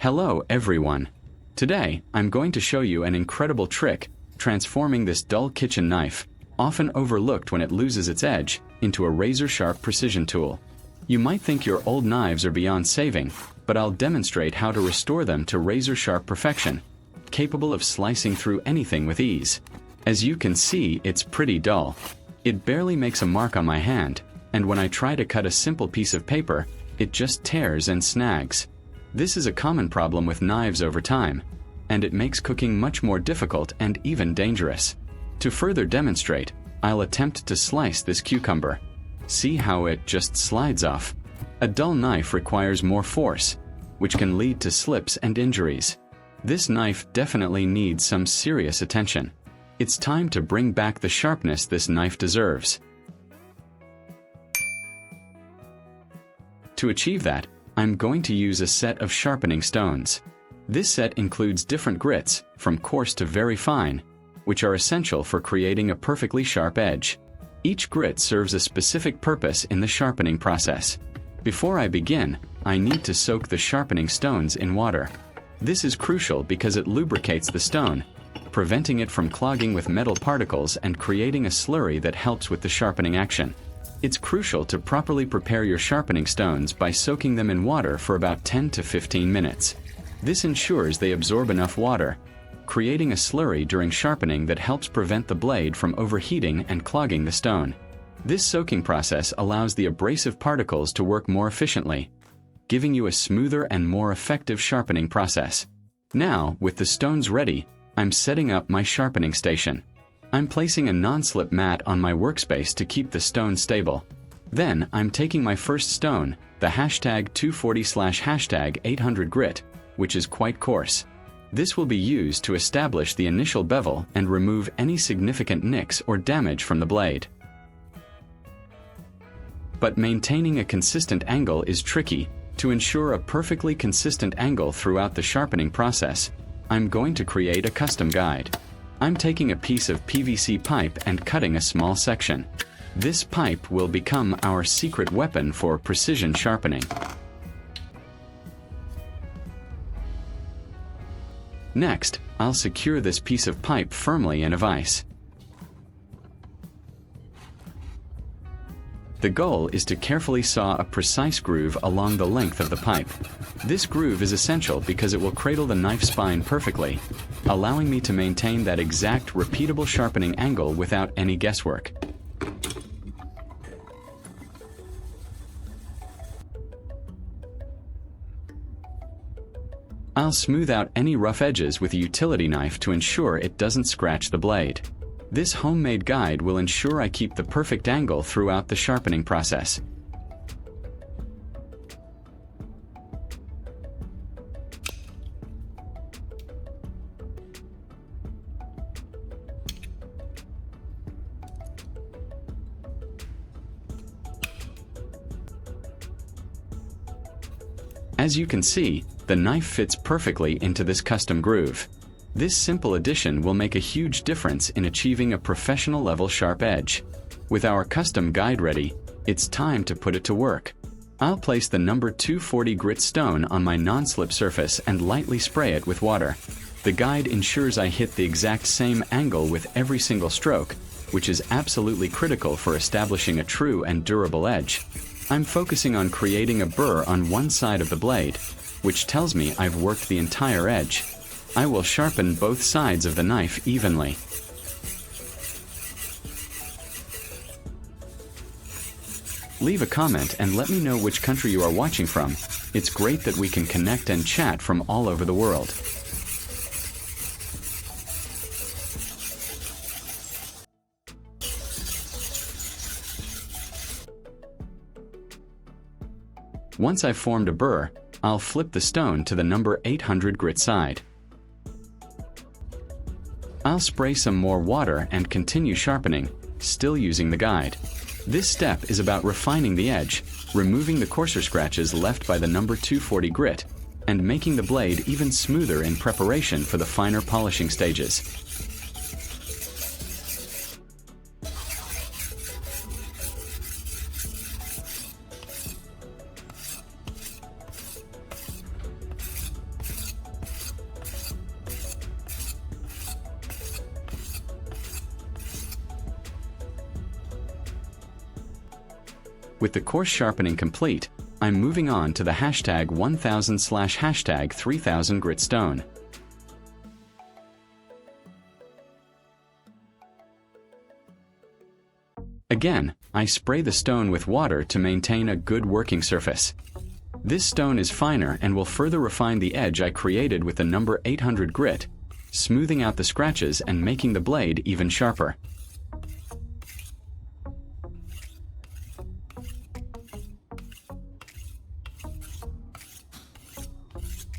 Hello everyone. Today, I'm going to show you an incredible trick, transforming this dull kitchen knife, often overlooked when it loses its edge, into a razor-sharp precision tool. You might think your old knives are beyond saving, but I'll demonstrate how to restore them to razor-sharp perfection, capable of slicing through anything with ease. As you can see, it's pretty dull. It barely makes a mark on my hand, and when I try to cut a simple piece of paper, it just tears and snags. This is a common problem with knives over time, and it makes cooking much more difficult and even dangerous. To further demonstrate, I'll attempt to slice this cucumber. See how it just slides off? A dull knife requires more force, which can lead to slips and injuries. This knife definitely needs some serious attention. It's time to bring back the sharpness this knife deserves. To achieve that, I'm going to use a set of sharpening stones. This set includes different grits, from coarse to very fine, which are essential for creating a perfectly sharp edge. Each grit serves a specific purpose in the sharpening process. Before I begin, I need to soak the sharpening stones in water. This is crucial because it lubricates the stone, preventing it from clogging with metal particles and creating a slurry that helps with the sharpening action. It's crucial to properly prepare your sharpening stones by soaking them in water for about 10 to 15 minutes. This ensures they absorb enough water, creating a slurry during sharpening that helps prevent the blade from overheating and clogging the stone. This soaking process allows the abrasive particles to work more efficiently, giving you a smoother and more effective sharpening process. Now, with the stones ready, I'm setting up my sharpening station. I'm placing a non-slip mat on my workspace to keep the stone stable. Then, I'm taking my first stone, the #240/#800 grit, which is quite coarse. This will be used to establish the initial bevel and remove any significant nicks or damage from the blade. But maintaining a consistent angle is tricky. To ensure a perfectly consistent angle throughout the sharpening process, I'm going to create a custom guide. I'm taking a piece of PVC pipe and cutting a small section. This pipe will become our secret weapon for precision sharpening. Next, I'll secure this piece of pipe firmly in a vise. The goal is to carefully saw a precise groove along the length of the pipe. This groove is essential because it will cradle the knife spine perfectly, allowing me to maintain that exact repeatable sharpening angle without any guesswork. I'll smooth out any rough edges with a utility knife to ensure it doesn't scratch the blade. This homemade guide will ensure I keep the perfect angle throughout the sharpening process. As you can see, the knife fits perfectly into this custom groove. This simple addition will make a huge difference in achieving a professional level sharp edge. With our custom guide ready, it's time to put it to work. I'll place the number 240 grit stone on my non-slip surface and lightly spray it with water. The guide ensures I hit the exact same angle with every single stroke, which is absolutely critical for establishing a true and durable edge. I'm focusing on creating a burr on one side of the blade, which tells me I've worked the entire edge. I will sharpen both sides of the knife evenly. Leave a comment and let me know which country you are watching from. It's great that we can connect and chat from all over the world. Once I've formed a burr, I'll flip the stone to the number 800 grit side. I'll spray some more water and continue sharpening, still using the guide. This step is about refining the edge, removing the coarser scratches left by the number 240 grit, and making the blade even smoother in preparation for the finer polishing stages. With the coarse sharpening complete, I'm moving on to the hashtag 1000/hashtag 3000 grit stone. Again, I spray the stone with water to maintain a good working surface. This stone is finer and will further refine the edge I created with the number 800 grit, smoothing out the scratches and making the blade even sharper.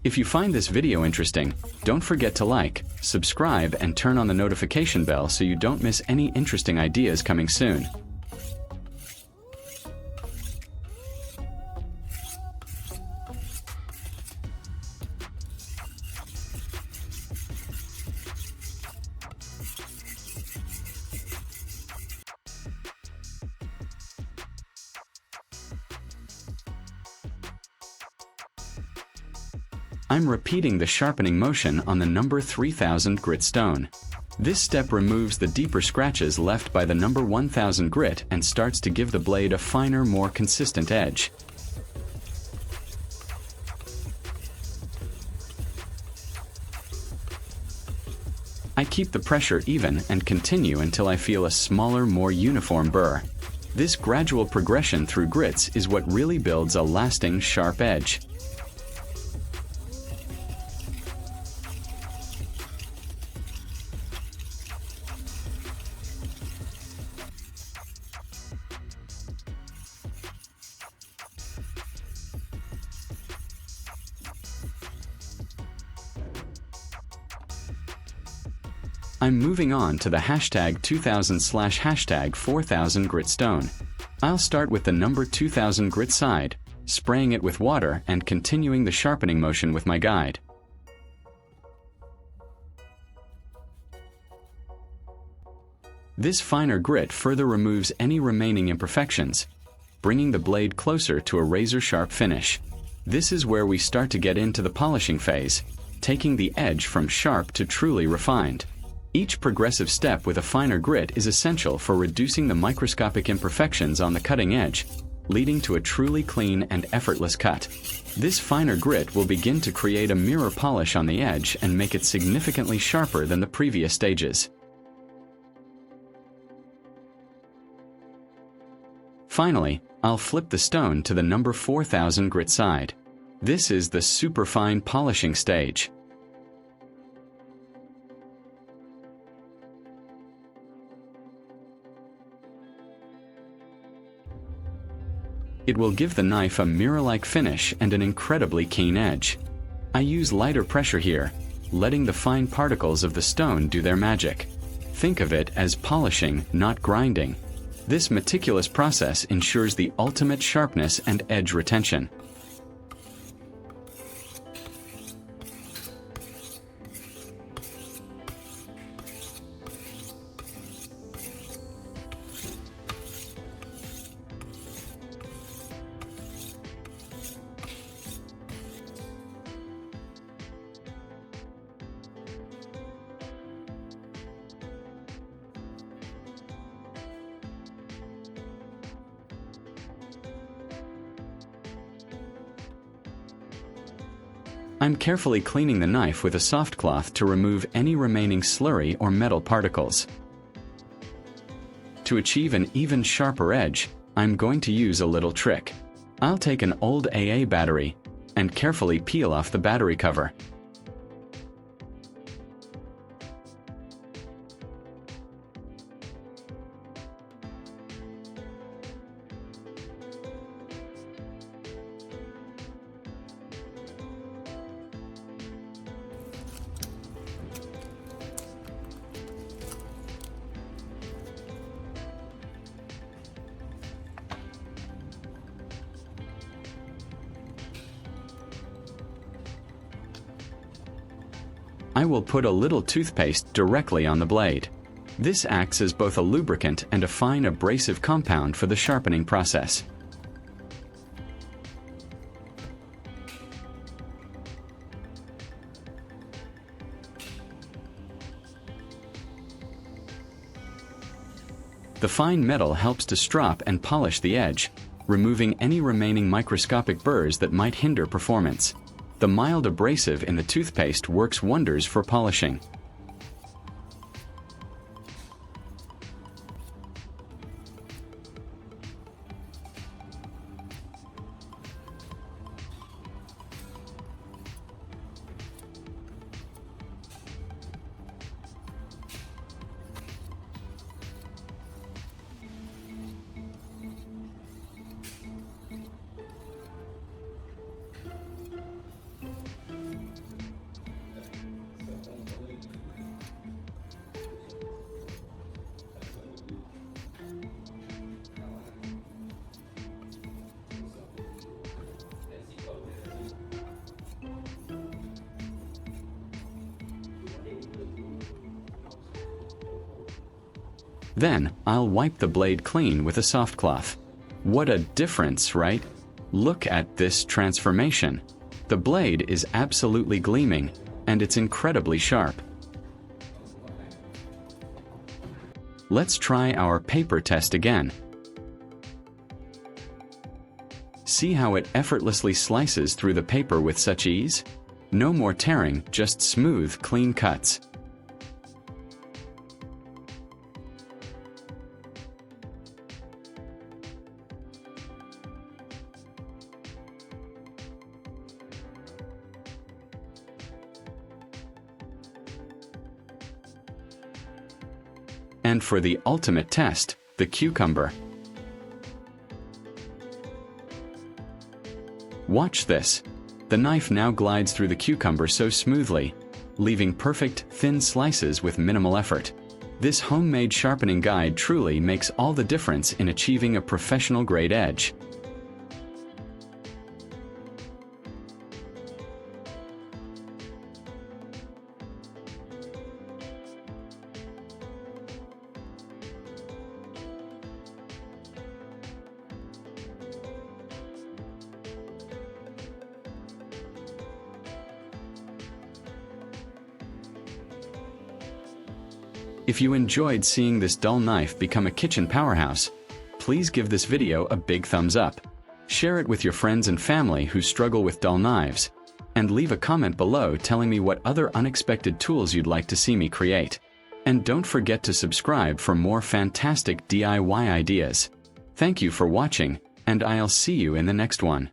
If you find this video interesting, don't forget to like, subscribe, and turn on the notification bell so you don't miss any interesting ideas coming soon. I'm repeating the sharpening motion on the number 3000 grit stone. This step removes the deeper scratches left by the number 1000 grit and starts to give the blade a finer, more consistent edge. I keep the pressure even and continue until I feel a smaller, more uniform burr. This gradual progression through grits is what really builds a lasting, sharp edge. I'm moving on to the hashtag 2000/hashtag 4000 grit stone. I'll start with the number 2000 grit side, spraying it with water and continuing the sharpening motion with my guide. This finer grit further removes any remaining imperfections, bringing the blade closer to a razor-sharp finish. This is where we start to get into the polishing phase, taking the edge from sharp to truly refined. Each progressive step with a finer grit is essential for reducing the microscopic imperfections on the cutting edge, leading to a truly clean and effortless cut. This finer grit will begin to create a mirror polish on the edge and make it significantly sharper than the previous stages. Finally, I'll flip the stone to the number 4000 grit side. This is the superfine polishing stage. It will give the knife a mirror-like finish and an incredibly keen edge. I use lighter pressure here, letting the fine particles of the stone do their magic. Think of it as polishing, not grinding. This meticulous process ensures the ultimate sharpness and edge retention. I'm carefully cleaning the knife with a soft cloth to remove any remaining slurry or metal particles. To achieve an even sharper edge, I'm going to use a little trick. I'll take an old AA battery and carefully peel off the battery cover. I will put a little toothpaste directly on the blade. This acts as both a lubricant and a fine abrasive compound for the sharpening process. The fine metal helps to strop and polish the edge, removing any remaining microscopic burrs that might hinder performance. The mild abrasive in the toothpaste works wonders for polishing. Then, I'll wipe the blade clean with a soft cloth. What a difference, right? Look at this transformation. The blade is absolutely gleaming, and it's incredibly sharp. Let's try our paper test again. See how it effortlessly slices through the paper with such ease? No more tearing, just smooth, clean cuts. And for the ultimate test, the cucumber. Watch this. The knife now glides through the cucumber so smoothly, leaving perfect, thin slices with minimal effort. This homemade sharpening guide truly makes all the difference in achieving a professional-grade edge. If you enjoyed seeing this dull knife become a kitchen powerhouse, please give this video a big thumbs up. Share it with your friends and family who struggle with dull knives, and leave a comment below telling me what other unexpected tools you'd like to see me create. And don't forget to subscribe for more fantastic DIY ideas. Thank you for watching, and I'll see you in the next one.